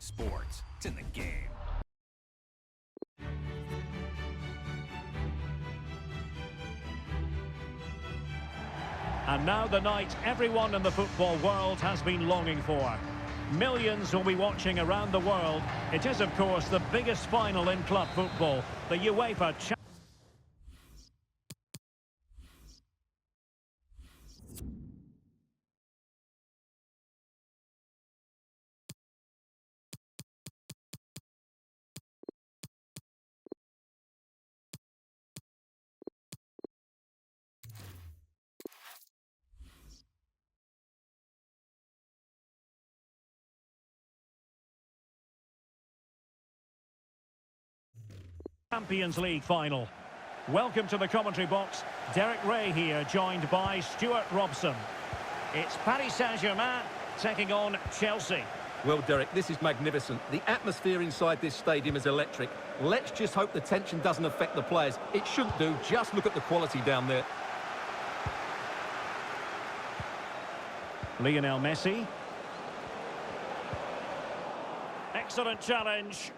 sports. It's in the game. And now the night everyone in the football world has been longing for. Millions will be watching around the world. It is, of course, the biggest final in club football, the UEFA Champions League final. Welcome to the commentary box. Derek Ray here, joined by Stuart Robson. It's Paris Saint-Germain taking on Chelsea. Well, Derek, this is magnificent. The atmosphere inside this stadium is electric. Let's just hope the tension doesn't affect the players. It shouldn't do. Just look at the quality down there. Lionel Messi. Excellent challenge.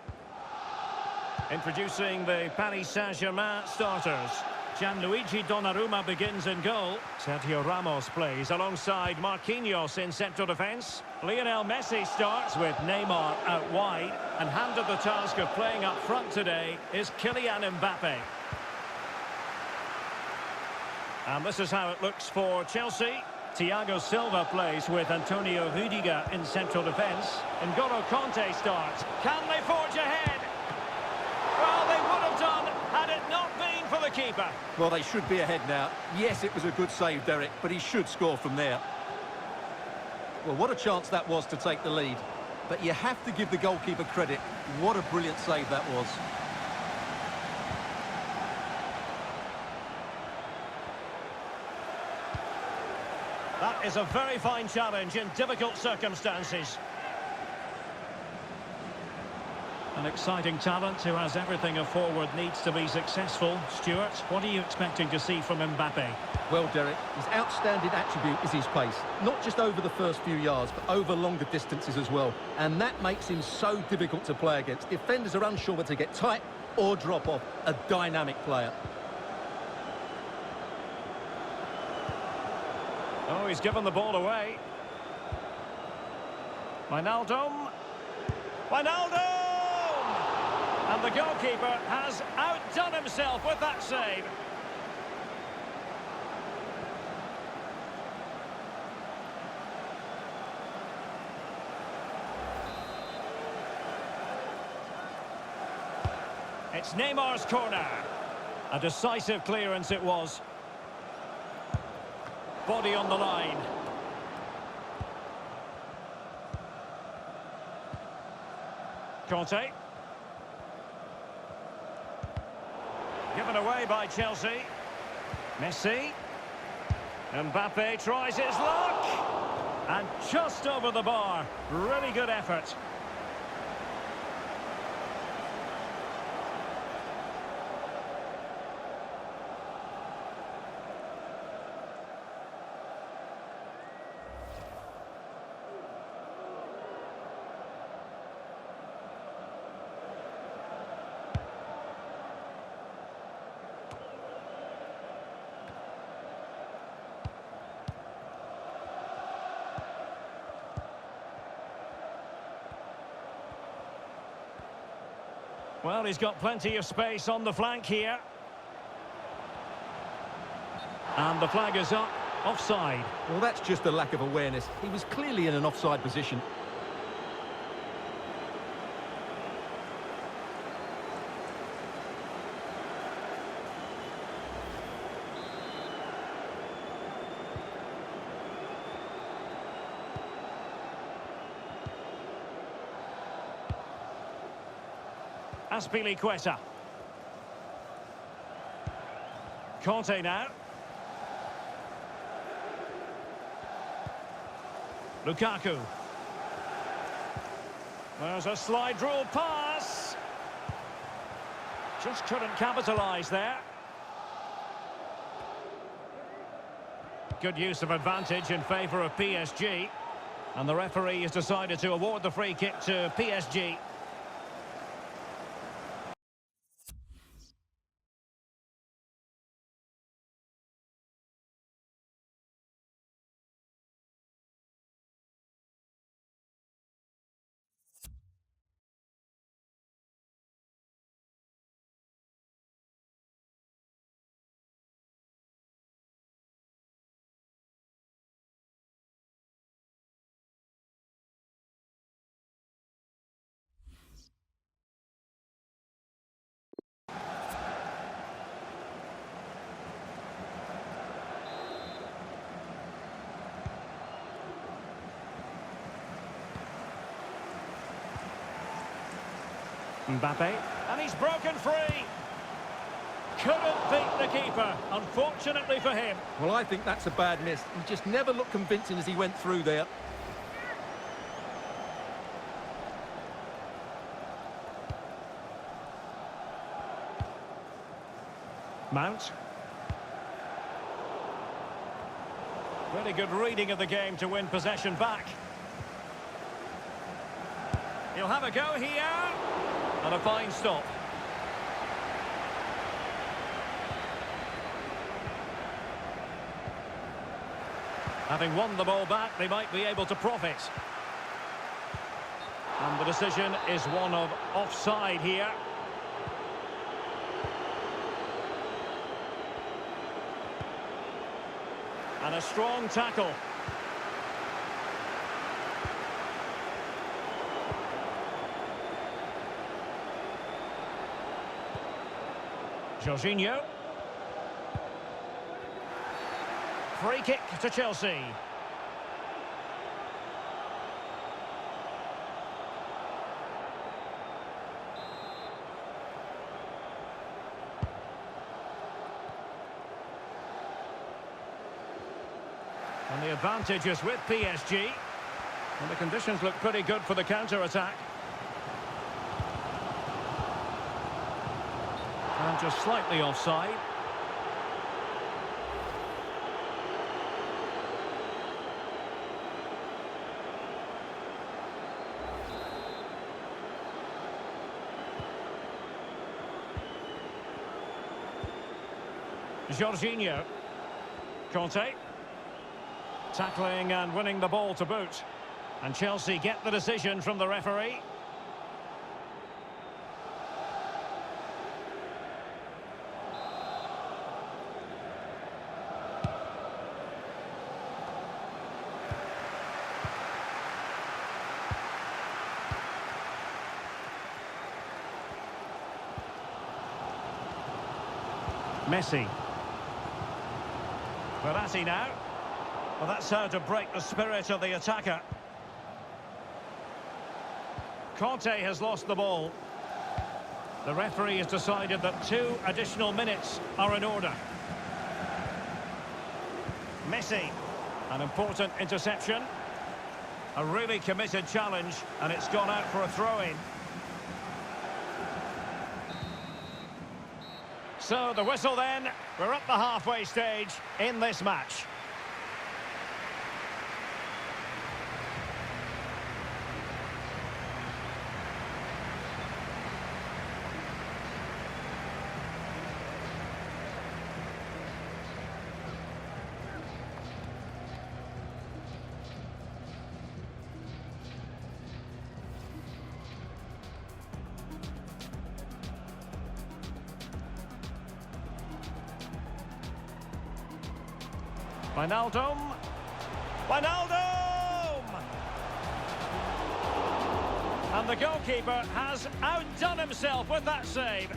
Introducing the Paris Saint-Germain starters. Gianluigi Donnarumma begins in goal. Sergio Ramos plays alongside Marquinhos in central defence. Lionel Messi starts with Neymar out wide. And handed the task of playing up front today is Kylian Mbappe. And this is how it looks for Chelsea. Thiago Silva plays with Antonio Rudiger in central defence. N'Golo Kanté starts. Can they forge ahead? Well, they would have done had it not been for the keeper. Well, they should be ahead now. Yes, it was a good save, Derek, but he should score from there. Well, what a chance that was to take the lead. But you have to give the goalkeeper credit. What a brilliant save that was. That is a very fine challenge in difficult circumstances. An exciting talent who has everything a forward needs to be successful. Stuart, what are you expecting to see from Mbappe? Well, Derek, his outstanding attribute is his pace. Not just over the first few yards, but over longer distances as well. And that makes him so difficult to play against. Defenders are unsure whether to get tight or drop off. A dynamic player. Oh, he's given the ball away. Wijnaldum. And the goalkeeper has outdone himself with that save. It's Neymar's corner. A decisive clearance it was. Body on the line. Kanté. Given away by Chelsea. Messi. Mbappe tries his luck. And just over the bar. Really good effort. Well, he's got plenty of space on the flank here. And the flag is up, offside. Well, that's just a lack of awareness. He was clearly in an offside position. Azpilicueta. Kanté now. Lukaku. There's a slide rule pass. Just couldn't capitalise there. Good use of advantage in favour of PSG. And the referee has decided to award the free kick to PSG. Mbappe, and he's broken free. Couldn't beat the keeper, unfortunately for him. Well, I think that's a bad miss. He just never looked convincing as he went through there. Mount. Really good reading of the game to win possession back. He'll have a go here. And a fine stop. Having won the ball back, they might be able to profit. And the decision is one of offside here. And a strong tackle. Jorginho. Free kick to Chelsea. And the advantage is with PSG. And the conditions look pretty good for the counter-attack. And just slightly offside. Jorginho. Conte. Tackling and winning the ball to boot. And Chelsea get the decision from the referee. Messi. Verratti now. Well, that's how to break the spirit of the attacker. Conte has lost the ball. The referee has decided that 2 additional minutes are in order. Messi. An important interception. A really committed challenge, and it's gone out for a throw-in. So the whistle then. We're at the halfway stage in this match. Wijnaldum. Wijnaldum! And the goalkeeper has outdone himself with that save.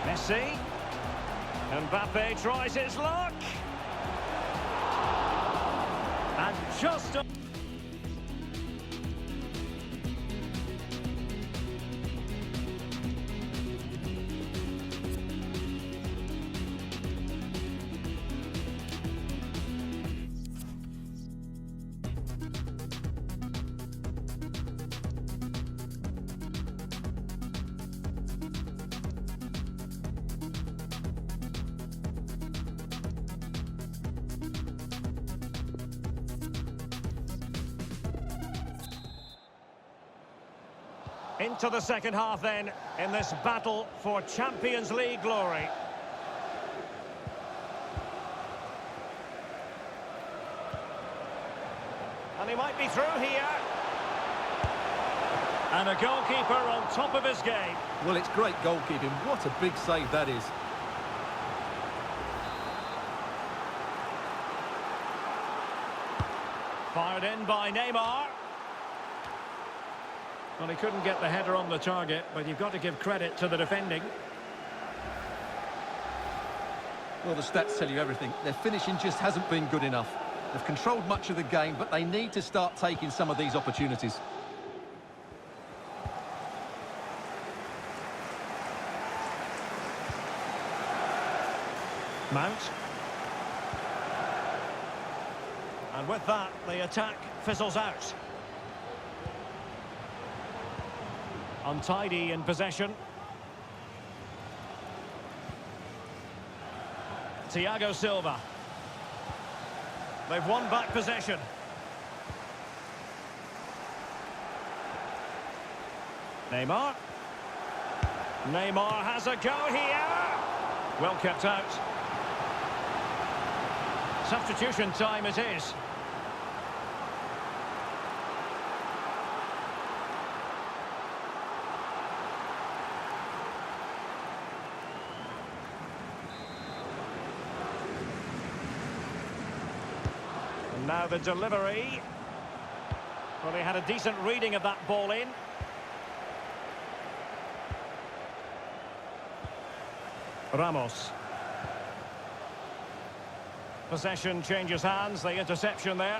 Messi. Mbappe tries his luck. And just... Into the second half then, in this battle for Champions League glory. And he might be through here. And a goalkeeper on top of his game. Well, it's great goalkeeping. What a big save that is. Fired in by Neymar. Well, he couldn't get the header on the target, but you've got to give credit to the defending. Well, the stats tell you everything. Their finishing just hasn't been good enough. They've controlled much of the game, but they need to start taking some of these opportunities. Mount. And with that, the attack fizzles out. Untidy in possession. Thiago Silva. They've won back possession. Neymar. Neymar has a go here. Well kept out. Substitution time it is. And now the delivery. Well, he had a decent reading of that ball in. Ramos. Possession changes hands, the interception there.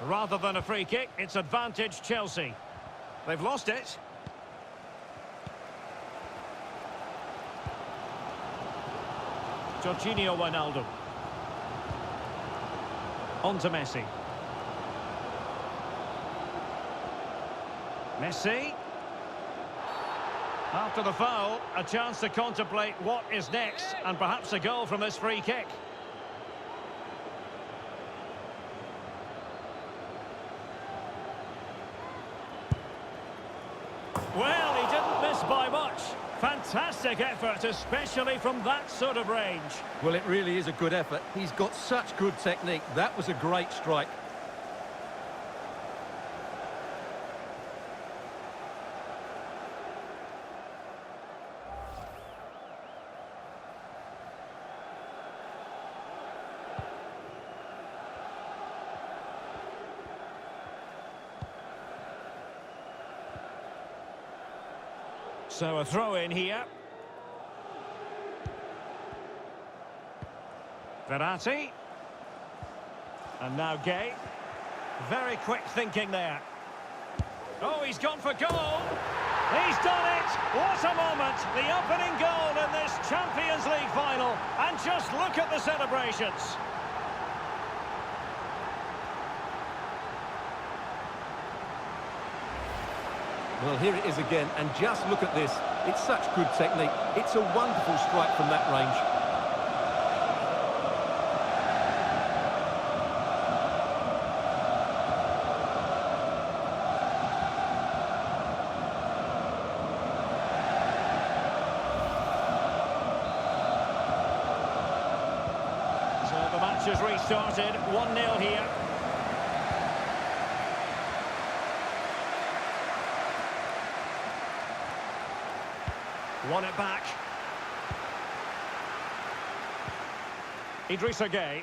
Rather than a free kick, it's advantage Chelsea. They've lost it. Jorginho Wijnaldum. On to Messi. Messi. After the foul, a chance to contemplate what is next, and perhaps a goal from this free kick. Well, he didn't miss by much. Fantastic effort, especially from that sort of range. Well, it really is a good effort. He's got such good technique. That was a great strike. So a throw in here. Verratti. And now Gay. Very quick thinking there. Oh, he's gone for goal. He's done it. What a moment. The opening goal in this Champions League final. And just look at the celebrations. Well, here it is again, and just look at this. It's such good technique. It's a wonderful strike from that range. So the match has restarted. 1-0 here. Won it back. Idrissa Gueye.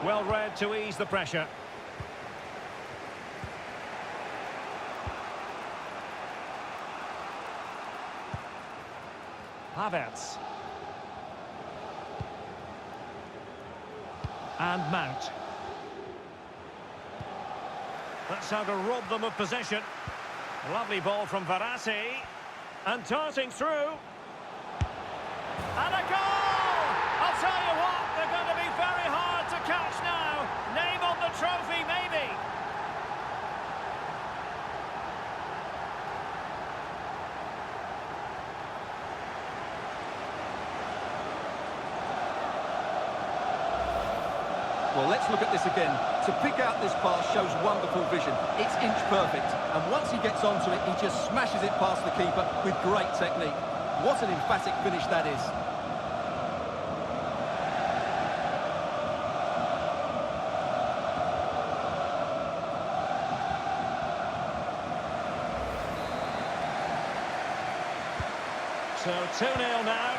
Well read to ease the pressure. Havertz. And Mount. That's how to rob them of possession. Lovely ball from Verratti. And darting through. And a goal! I'll tell you what, they're going to be very hard to catch now. Name on the trophy, maybe. Well, let's look at this again. To pick out this pass shows wonderful vision. It's inch perfect. And once he gets onto it, he just smashes it past the keeper with great technique. What an emphatic finish that is. So 2-0 now.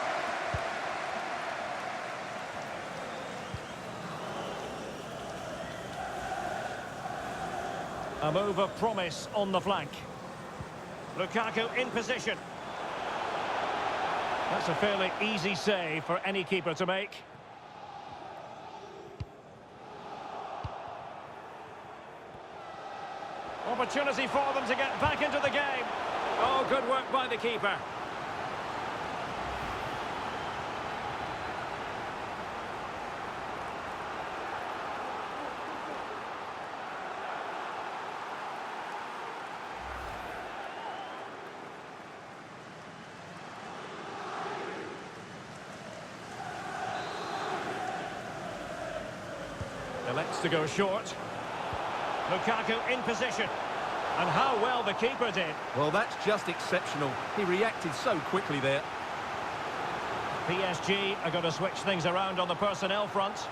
A move of promise on the flank. Lukaku in position. That's a fairly easy save for any keeper to make. Opportunity for them to get back into the game. Oh, good work by the keeper. Elects to go short. Lukaku in position. And how well the keeper did. Well, that's just exceptional. He reacted so quickly there. PSG are going to switch things around on the personnel front.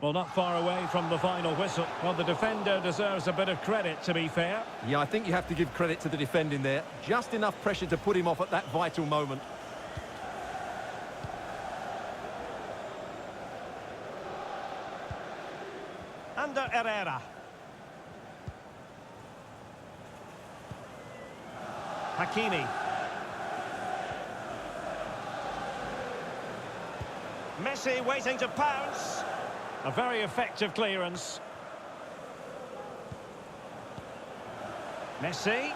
Well, not far away from the final whistle. Well, the defender deserves a bit of credit, to be fair. Yeah, I think you have to give credit to the defending there. Just enough pressure to put him off at that vital moment. Under Herrera. Hakimi. Messi waiting to pounce. A very effective clearance. Messi.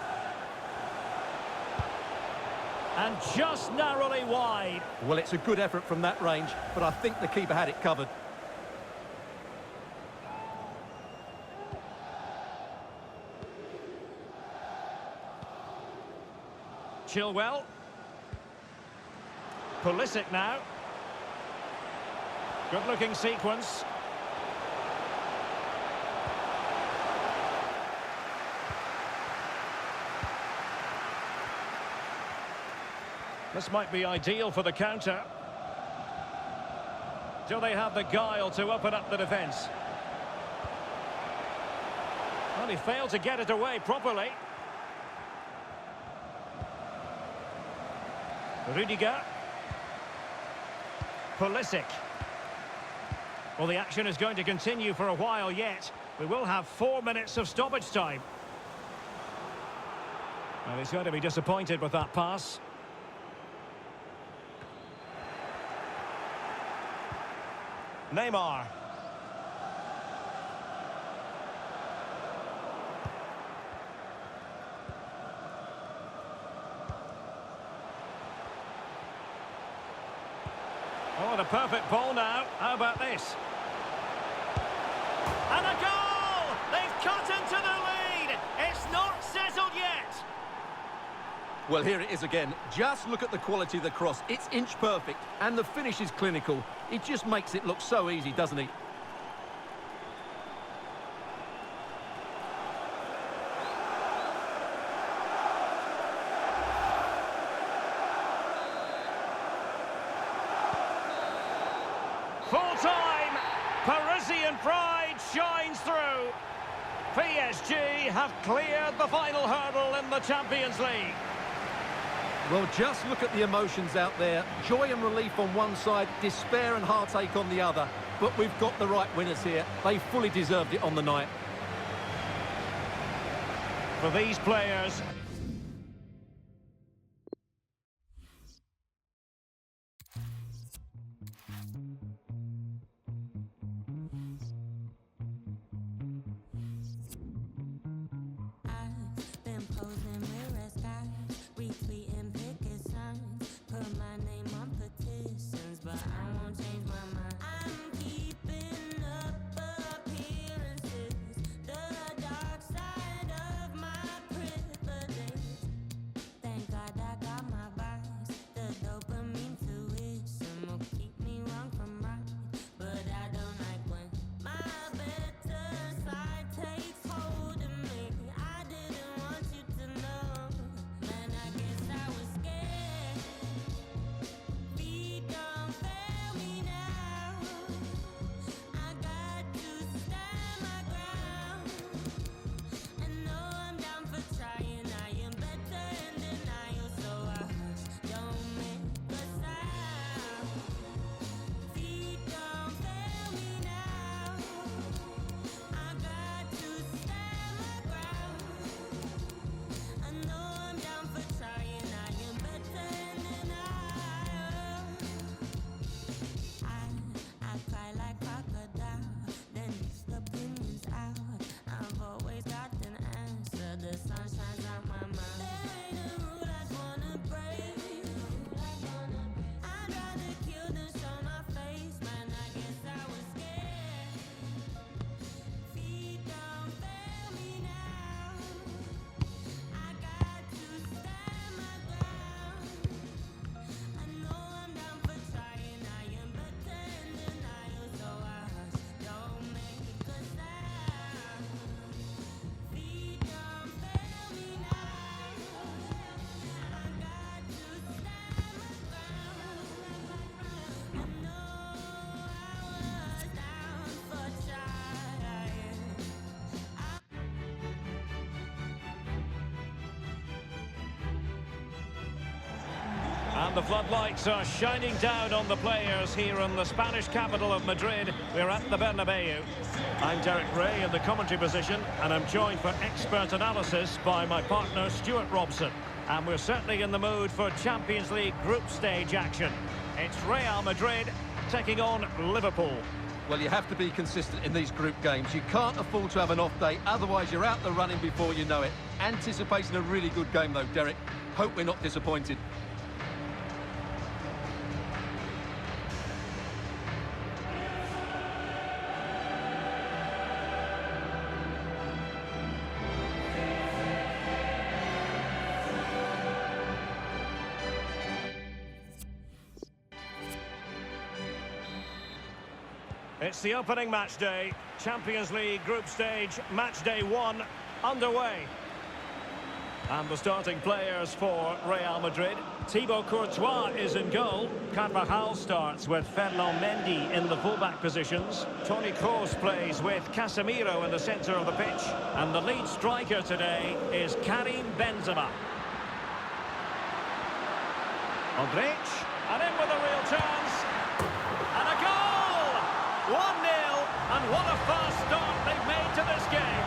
And just narrowly wide. Well, it's a good effort from that range, but I think the keeper had it covered. Chilwell. Pulisic now. Good-looking sequence. This might be ideal for the counter. Do they have the guile to open up the defence? Well, he failed to get it away properly. Rudiger. Pulisic. Well, the action is going to continue for a while yet. We will have 4 minutes of stoppage time. Well, he's going to be disappointed with that pass. Neymar. Oh, the perfect ball now. How about this? And a goal! They've cut into the lead! It's not settled yet! Well, here it is again. Just look at the quality of the cross. It's inch perfect, and the finish is clinical. It just makes it look so easy, doesn't it? Full-time! Parisian pride shines through. PSG have cleared the final hurdle in the Champions League. Well, just look at the emotions out there. Joy and relief on one side, despair and heartache on the other. But we've got the right winners here. They fully deserved it on the night. For these players... And the floodlights are shining down on the players here in the Spanish capital of Madrid. We're at the Bernabeu. I'm Derek Ray in the commentary position, and I'm joined for expert analysis by my partner Stuart Robson. And we're certainly in the mood for Champions League group stage action. It's Real Madrid taking on Liverpool. Well, you have to be consistent in these group games. You can't afford to have an off day, otherwise you're out the running before you know it. Anticipating a really good game though, Derek. Hope we're not disappointed. It's the opening match day, Champions League group stage, match day 1 underway. And the starting players for Real Madrid. Thibaut Courtois is in goal. Carvajal starts with Ferland Mendy in the fullback positions. Toni Kroos plays with Casemiro in the centre of the pitch. And the lead striker today is Karim Benzema. Modric, and in with a real chance. And a goal! 1-0, and what a fast start they've made to this game.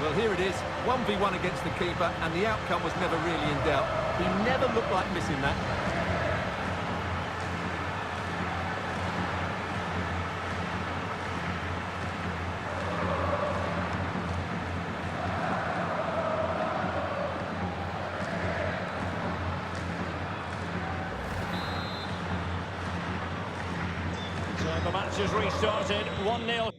Well, here it is, 1v1 against the keeper, and the outcome was never really in doubt. He never looked like missing that. So the match is restarted, 1-0.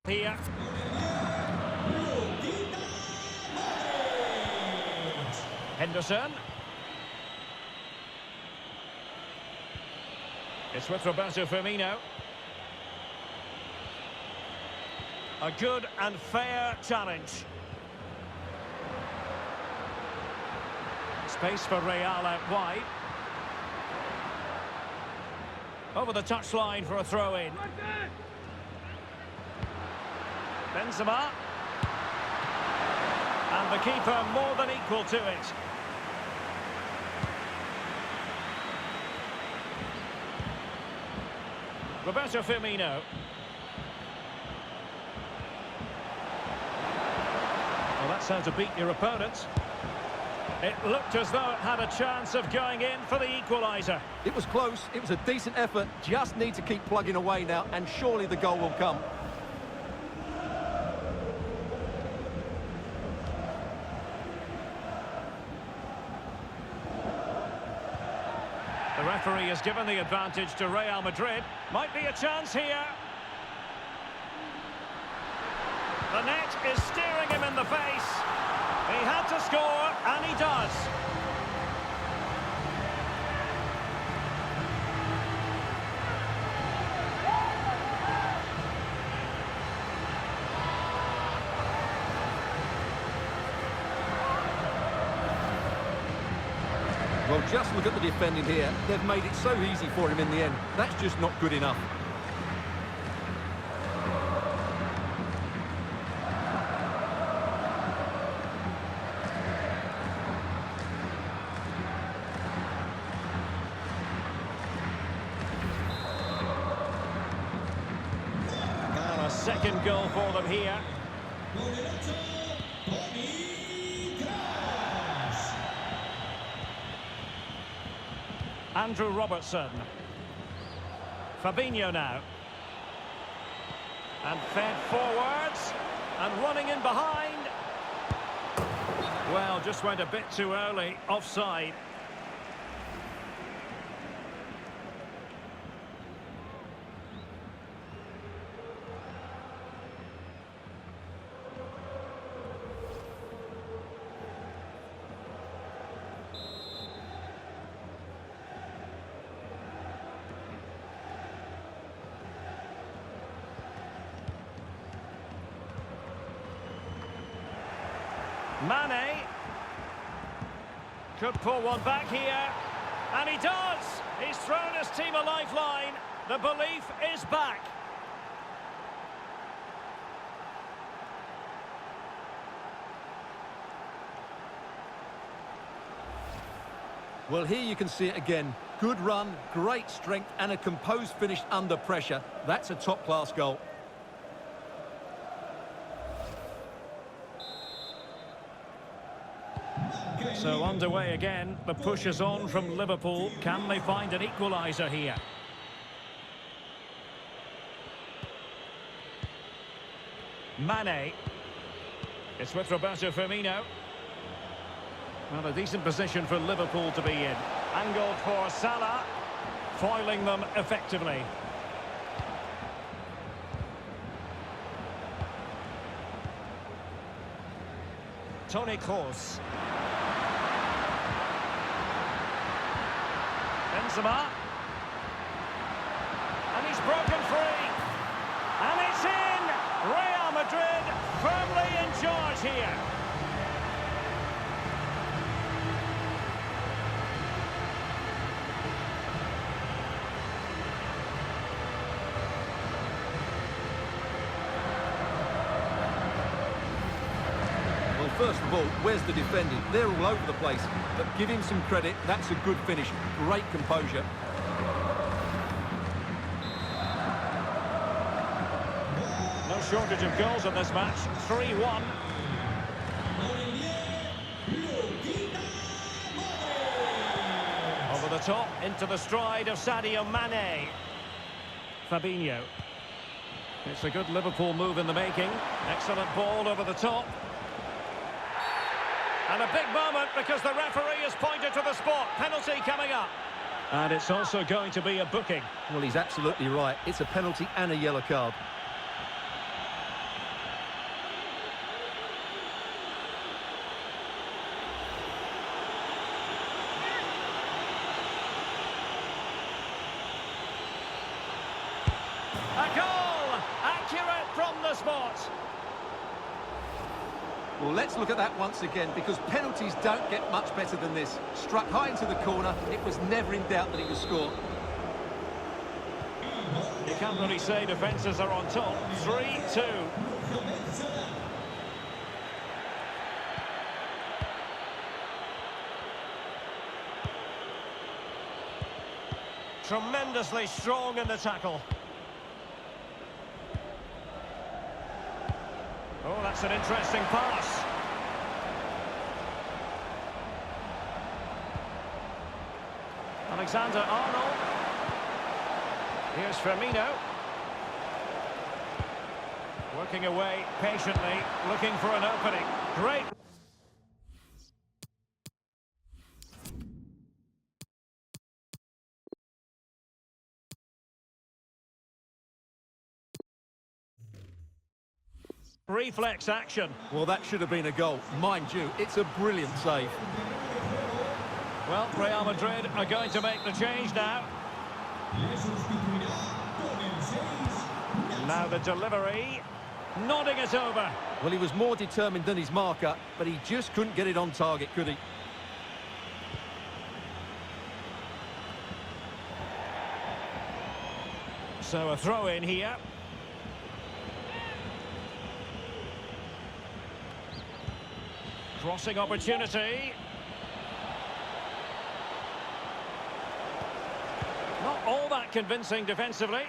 Here. Henderson. It's with Roberto Firmino. A good and fair challenge. Space for Real out wide. Over the touchline for a throw-in. Benzema. And the keeper more than equal to it. Roberto Firmino. Well, that's how to beat your opponent. It looked as though it had a chance of going in for the equaliser. It was close, it was a decent effort, just need to keep plugging away now, and surely the goal will come. The referee has given the advantage to Real Madrid. Might be a chance here. The net is staring him in the face. He had to score, and he does. Well, just look at the defending here. They've made it so easy for him in the end. That's just not good enough. second goal for them here. Andrew Robertson. Fabinho now. And fed forwards. And running in behind. Well, just went a bit too early. Offside. Mane could pull one back here, and he does. He's thrown his team a lifeline. The belief is back. Well, here you can see it again. Good run, great strength, and a composed finish under pressure. That's a top-class goal. So underway again, the push is on from Liverpool. Can they find an equaliser here? Mane. It's with Roberto Firmino. Well, a decent position for Liverpool to be in. Angled for Salah, foiling them effectively. Toni Kroos. Benzema. And he's broken free. And it's in! Real Madrid firmly in charge here. First of all, where's the defending? They're all over the place, but give him some credit. That's a good finish. Great composure. No shortage of goals in this match. 3-1. Over the top, into the stride of Sadio Mane. Fabinho. It's a good Liverpool move in the making. Excellent ball over the top. And a big moment because the referee has pointed to the spot. Penalty coming up. And it's also going to be a booking. Well, he's absolutely right. It's a penalty and a yellow card. A goal! Accurate from the spot. Well, let's look at that once again, because penalties don't get much better than this. Struck high into the corner, it was never in doubt that he would score. You can't really say defences are on top. 3-2. Tremendously strong in the tackle. Oh, that's an interesting pass. Alexander-Arnold. Here's Firmino. Working away patiently, looking for an opening. Great. Reflex action. Well, that should have been a goal. Mind you, it's a brilliant save. Well, Real Madrid are going to make the change now. Now the delivery. Nodding it over. Well, he was more determined than his marker, but he just couldn't get it on target, could he? So a throw in here. Crossing opportunity. Not all that convincing defensively.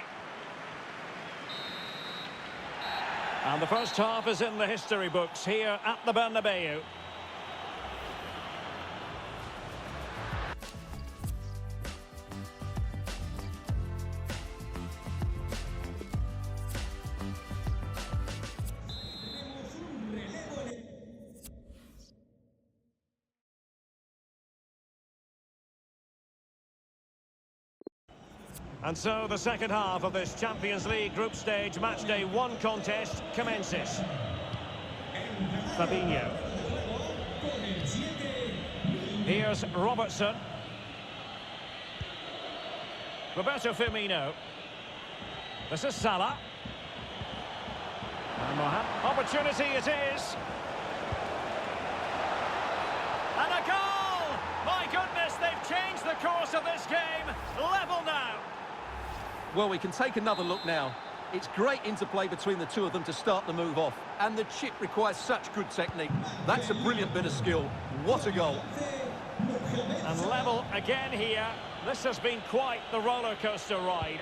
And the first half is in the history books here at the Bernabeu. And so the second half of this Champions League group stage matchday 1 contest commences. Fabinho. Here's Robertson. Roberto Firmino. This is Salah. And opportunity it is. And a goal! My goodness, they've changed the course of this game. Level now. Well, we can take another look now. It's great interplay between the two of them to start the move off. And the chip requires such good technique. That's a brilliant bit of skill. What a goal. And level again here. This has been quite the roller coaster ride.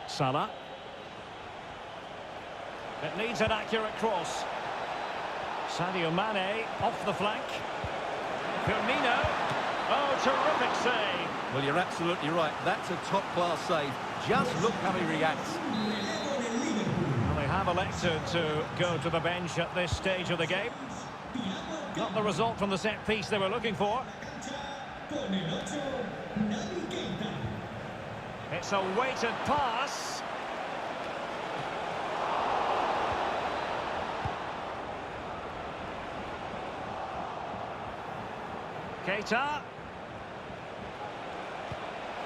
Salah. It needs an accurate cross. Sadio Mane off the flank. Firmino. Oh, terrific save. Well, you're absolutely right. That's a top-class save. Just look how he reacts. Well, they have elected to go to the bench at this stage of the game. Not the result from the set piece they were looking for. It's a weighted pass. Keita.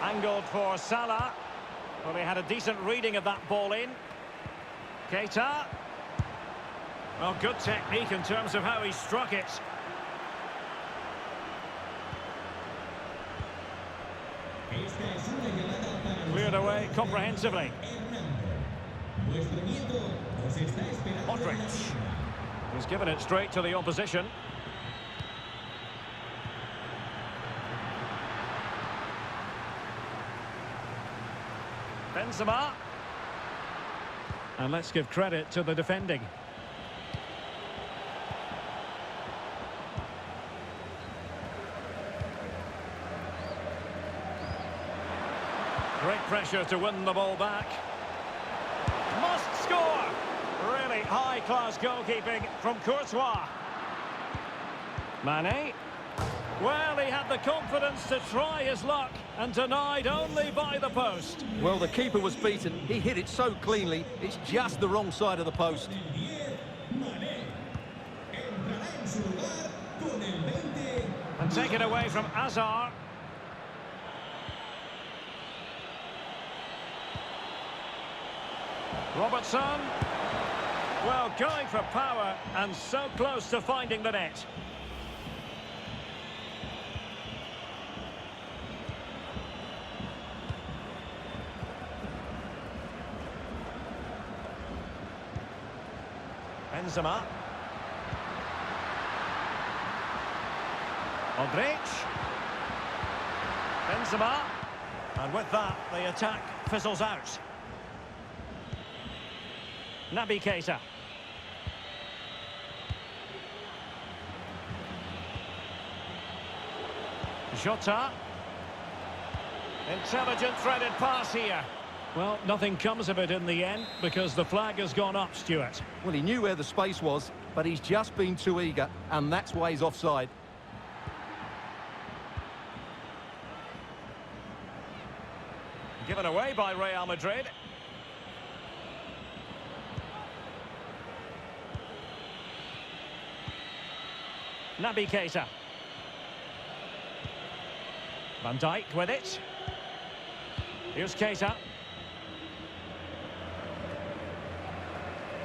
Angled for Salah. Well, he had a decent reading of that ball in. Keita. Well, good technique in terms of how he struck it. Cleared away comprehensively. Modric. He's given it straight to the opposition. Benzema. And let's give credit to the defending. Great pressure to win the ball back. Must score! Really high-class goalkeeping from Courtois. Mane. Well, he had the confidence to try his luck and denied only by the post. Well, the keeper was beaten. He hit it so cleanly, it's just the wrong side of the post. And taken away from Hazard. Robertson. Well, going for power and so close to finding the net. Benzema. Modric. Benzema. And with that, the attack fizzles out. Naby Keita. Jota. Intelligent threaded pass here. Well, nothing comes of it in the end because the flag has gone up, Stuart. Well, he knew where the space was, but he's just been too eager, and that's why he's offside. Given away by Real Madrid. Naby Keita. Van Dijk with it. Here's Keita.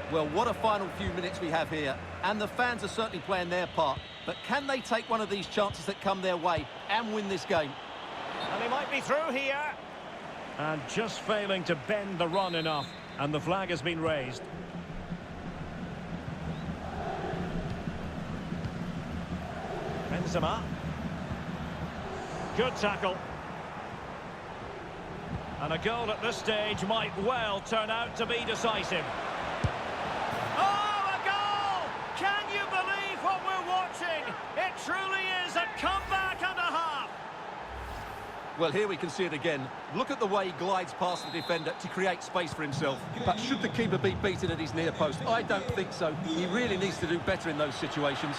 Well, what a final few minutes we have here. And the fans are certainly playing their part. But can they take one of these chances that come their way and win this game? And he might be through here. And just failing to bend the run enough. And the flag has been raised. Benzema. Good tackle. And a goal at this stage might well turn out to be decisive. Oh, a goal! Can you believe what we're watching? It truly is a comeback and a half. Well, here we can see it again. Look at the way he glides past the defender to create space for himself. But should the keeper be beaten at his near post? I don't think so. He really needs to do better in those situations.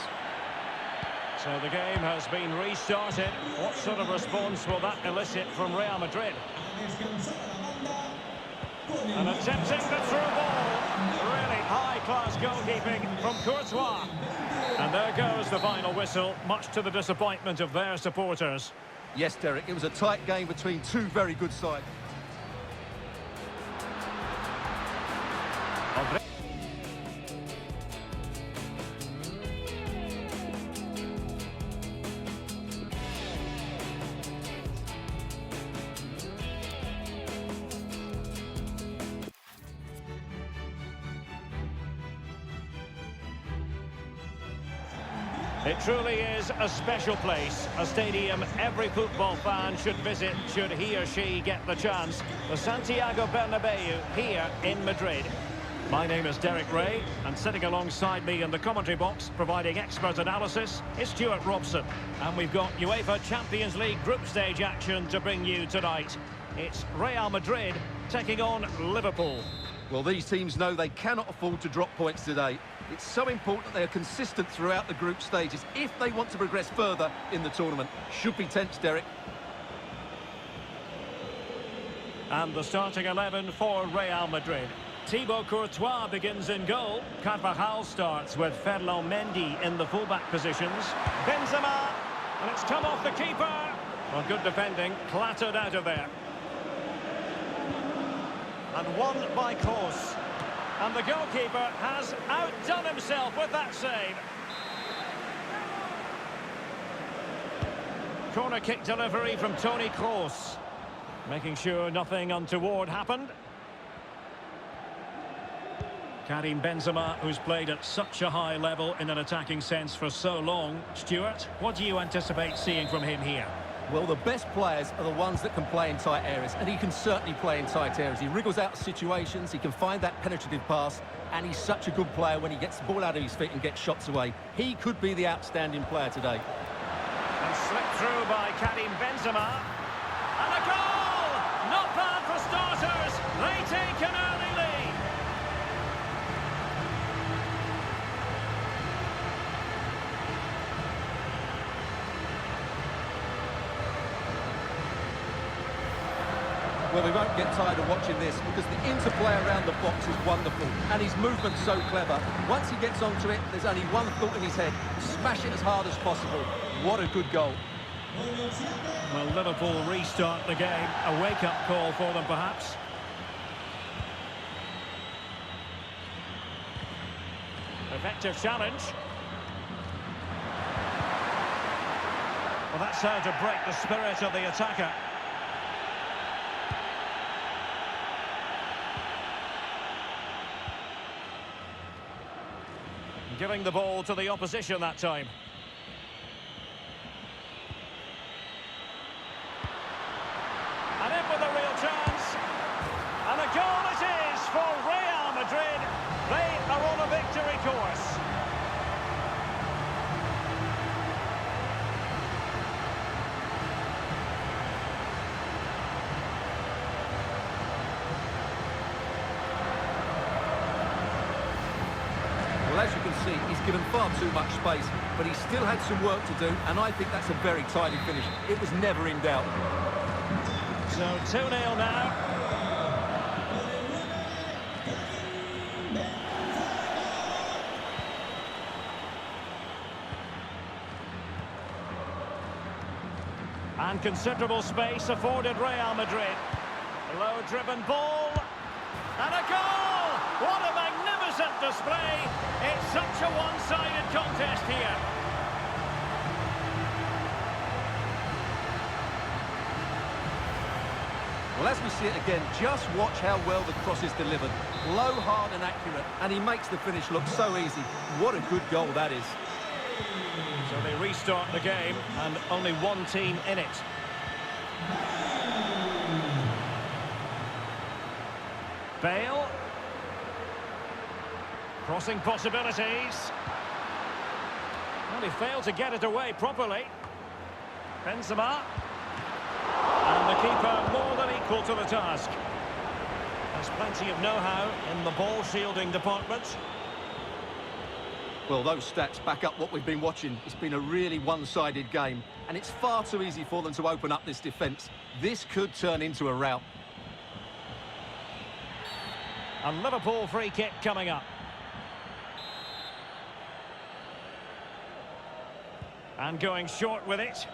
So the game has been restarted. What sort of response will that elicit from Real Madrid? And attempting the through ball. Really high-class goalkeeping from Courtois. And there goes the final whistle, much to the disappointment of their supporters. Yes, Derek, it was a tight game between two very good sides. It truly is a special place, a stadium every football fan should visit should he or she get the chance. The Santiago Bernabeu here in Madrid. My name is Derek Ray, and sitting alongside me in the commentary box, providing expert analysis, is Stuart Robson. And we've got UEFA Champions League group stage action to bring you tonight. It's Real Madrid taking on Liverpool. Well, these teams know they cannot afford to drop points today. It's so important that they are consistent throughout the group stages if they want to progress further in the tournament. Should be tense, Derek. And the starting 11 for Real Madrid. Thibaut Courtois begins in goal. Carvajal starts with Ferland Mendy in the fullback positions. Benzema, and it's come off the keeper. Well, good defending, clattered out of there. And won by Kroos. And the goalkeeper has outdone himself with that save. Corner kick delivery from Toni Kroos. Making sure nothing untoward happened. Karim Benzema, who's played at such a high level in an attacking sense for so long. Stuart, what do you anticipate seeing from him here? Well, the best players are the ones that can play in tight areas, and he can certainly play in tight areas. He wriggles out of situations, he can find that penetrative pass, and he's such a good player when he gets the ball out of his feet and gets shots away. He could be the outstanding player today. And slipped through by Karim Benzema. And a goal! Not bad for starters. They take an early lead. Well, we won't get tired of watching this because the interplay around the box is wonderful and his movement's so clever. Once he gets onto it, there's only one thought in his head: smash it as hard as possible. What a good goal. Well, Liverpool restart the game. A wake-up call for them, perhaps. Effective challenge. Well, that's how to break the spirit of the attacker. Giving the ball to the opposition that time. And in with a real chance. And a goal it is for Real Madrid. They are on a victory course. Well, as you can see, he's given far too much space, but he still had some work to do, and I think that's a very tidy finish. It was never in doubt. So 2-0 now. And considerable space afforded Real Madrid. A low-driven ball. And a goal! What a magnificent display! It's such a one-sided contest here. Well, as we see it again, just watch how well the cross is delivered. Low, hard and accurate, and he makes the finish look so easy. What a good goal that is. So they restart the game, and only one team in it. Bale. Crossing possibilities. Well, he failed to get it away properly. Benzema. And the keeper more than equal to the task. There's plenty of know-how in the ball shielding department. Well, those stats back up what we've been watching. It's been a really one-sided game, and it's far too easy for them to open up this defence. This could turn into a rout. A Liverpool free kick coming up. And going short with it.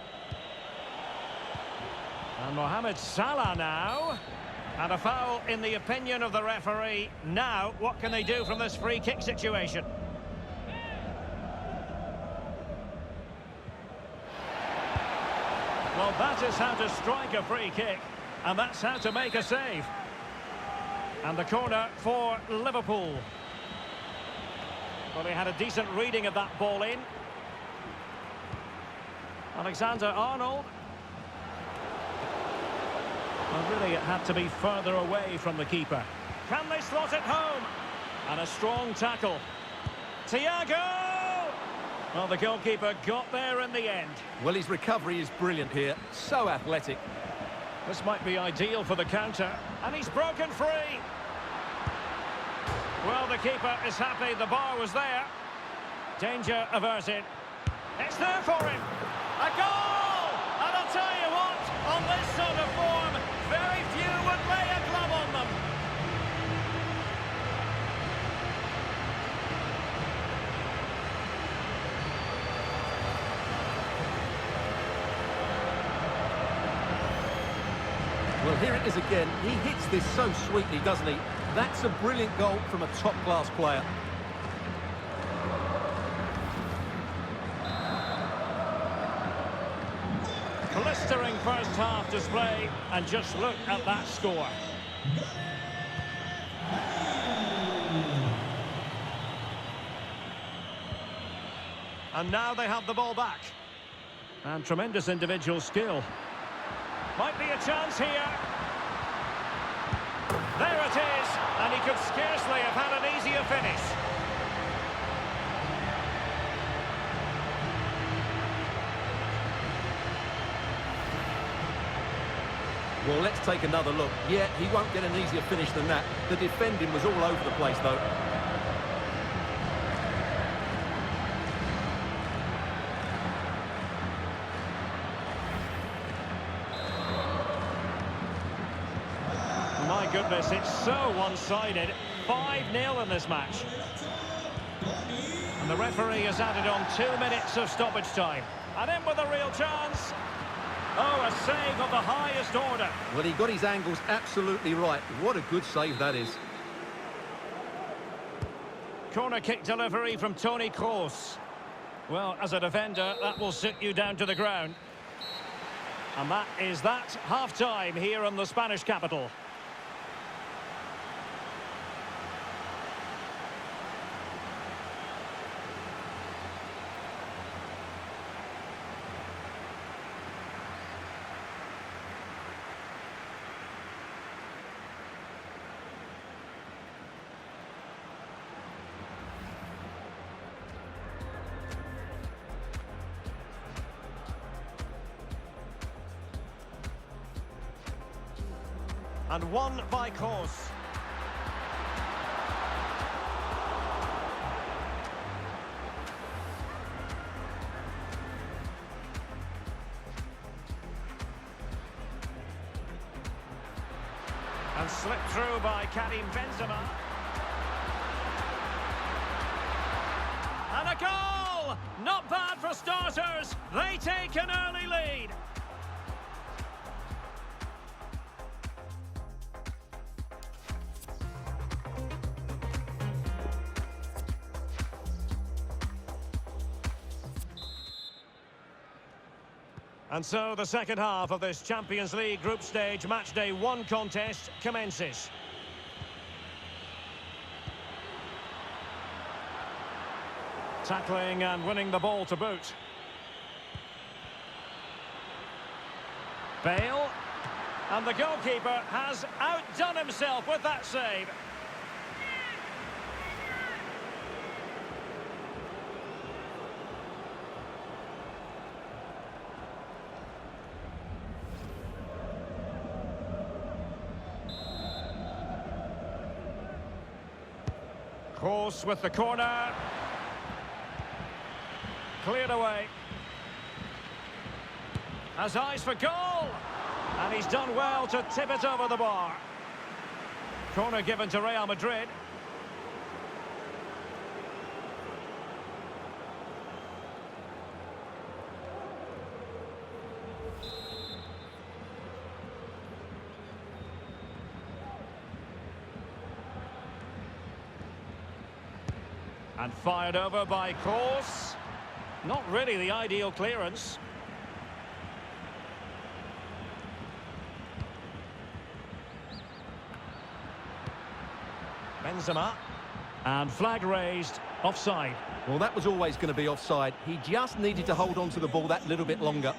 And Mohamed Salah now. And a foul in the opinion of the referee. Now, what can they do from this free kick situation? Well, that is how to strike a free kick. And that's how to make a save. And the corner for Liverpool. Well, they had a decent reading of that ball in. Alexander-Arnold. Well, really, it had to be further away from the keeper. Can they slot it home? And a strong tackle. Thiago! Well, the goalkeeper got there in the end. Well, his recovery is brilliant here. So athletic. This might be ideal for the counter. And he's broken free. Well, the keeper is happy the bar was there. Danger averted. It's there for him. A goal! And I'll tell you what, on this sort of form, very few would lay a glove on them. Well, here it is again. He hits this so sweetly, doesn't he? That's a brilliant goal from a top-class player. Blistering first half display, and just look at that score. And now they have the ball back. And tremendous individual skill. Might be a chance here. There it is, and he could scarcely have had an easier finish. Well, let's take another look. Yeah, he won't get an easier finish than that. The defending was all over the place, though. My goodness, it's so one-sided. 5-0 in this match. And the referee has added on 2 minutes of stoppage time. And in with a real chance. Oh, a save of the highest order. Well, he got his angles absolutely right. What a good save that is. Corner kick delivery from Toni Kroos. Well, as a defender, that will sit you down to the ground. And that is that. Half-time here in the Spanish capital. And won by Kroos. And slipped through by Karim Benzema. And a goal! Not bad for starters. They take an early lead. And so the second half of this Champions League group stage matchday 1 contest commences. Tackling and winning the ball to boot. Bale. And the goalkeeper has outdone himself with that save. Kroos with the corner. Cleared away. Has eyes for goal. And he's done well to tip it over the bar. Corner given to Real Madrid. And fired over by Kroos. Not really the ideal clearance. Benzema. And flag raised. Offside. Well, that was always going to be offside. He just needed to hold on to the ball that little bit longer.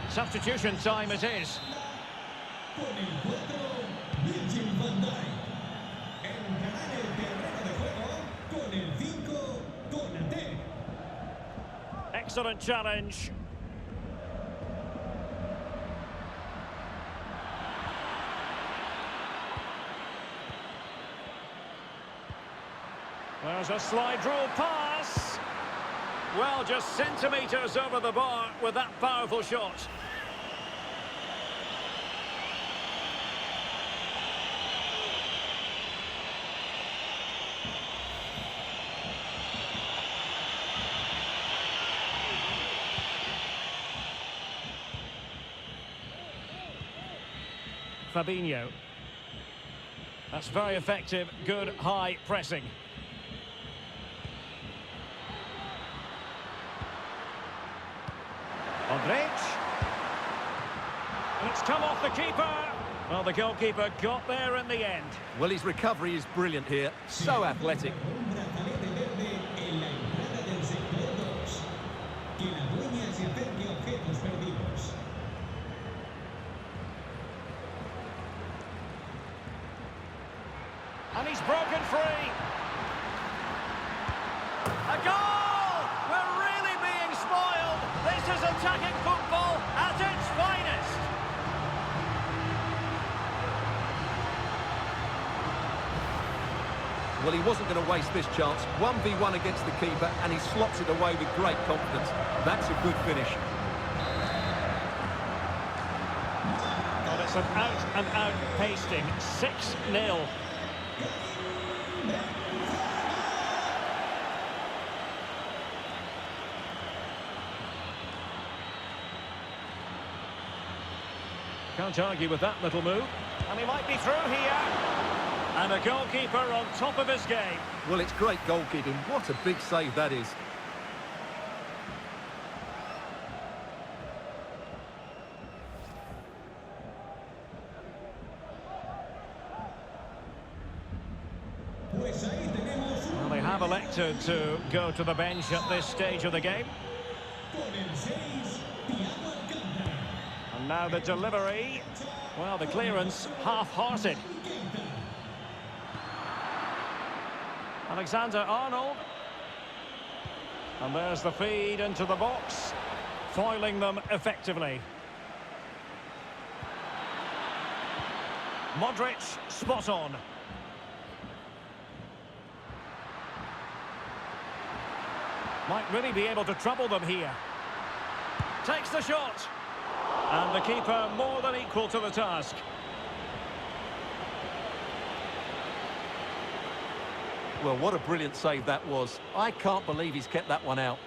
Substitution time it is. Excellent challenge. There's a slide rule pass. Well, just centimetres over the bar with that powerful shot. Fabinho. That's very effective, good high pressing. Modric. And it's come off the keeper. Well, the goalkeeper got there in the end. Well, his recovery is brilliant here. So athletic. And he's broken free. A goal! We're really being spoiled. This is attacking football at its finest. Well, he wasn't going to waste this chance. 1v1 against the keeper, and he slots it away with great confidence. That's a good finish. Well, it's an out-and-out pasting. 6-0. Can't argue with that little move. And he might be through here. And a goalkeeper on top of his game. Well, it's great goalkeeping. What a big save that is. Well, they have elected to go to the bench at this stage of the game. And now the delivery. Well, the clearance half-hearted. Alexander-Arnold. And there's the feed into the box, foiling them effectively. Modric, spot on. Might really be able to trouble them here. Takes the shot. And the keeper more than equal to the task. Well, what a brilliant save that was. I can't believe he's kept that one out.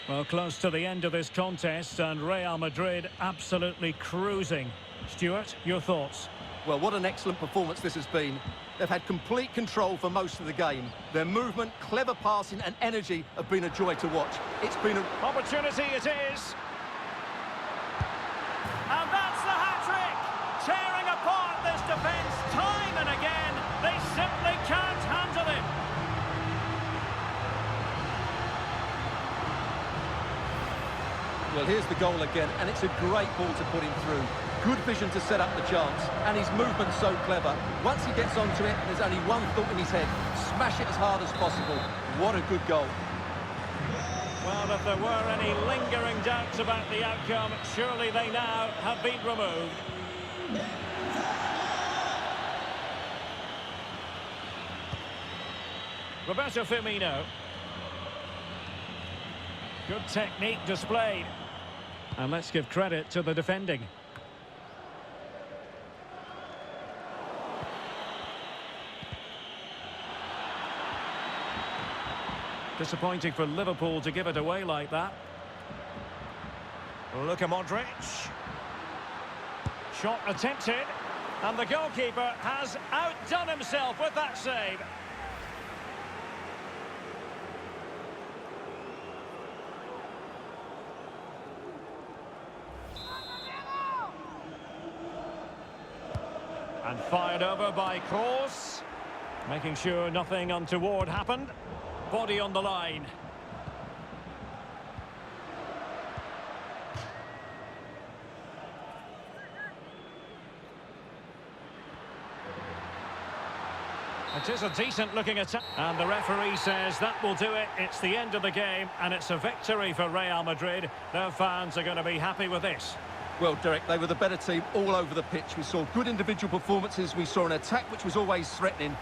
Well, close to the end of this contest, and Real Madrid absolutely cruising. Stuart, your thoughts? Well, what an excellent performance this has been. They've had complete control for most of the game. Their movement, clever passing and energy have been a joy to watch. It's been an opportunity it is. And that's the hat-trick! Tearing apart this defence time and again. They simply can't handle him. Well, here's the goal again, and it's a great ball to put him through. Good vision to set up the chance, and his movement's so clever. Once he gets onto it, there's only one thought in his head. Smash it as hard as possible. What a good goal. Well, if there were any lingering doubts about the outcome, surely they now have been removed. Roberto Firmino. Good technique displayed. And let's give credit to the defending. Disappointing for Liverpool to give it away like that. Luka Modric. Shot attempted. And the goalkeeper has outdone himself with that save. And fired over by Kroos. Making sure nothing untoward happened. Body on the line. It is a decent looking attack. And the referee says that will do it. It's the end of the game and it's a victory for Real Madrid. Their fans are going to be happy with this. Well, Derek, they were the better team all over the pitch. We saw good individual performances. We saw an attack which was always threatening.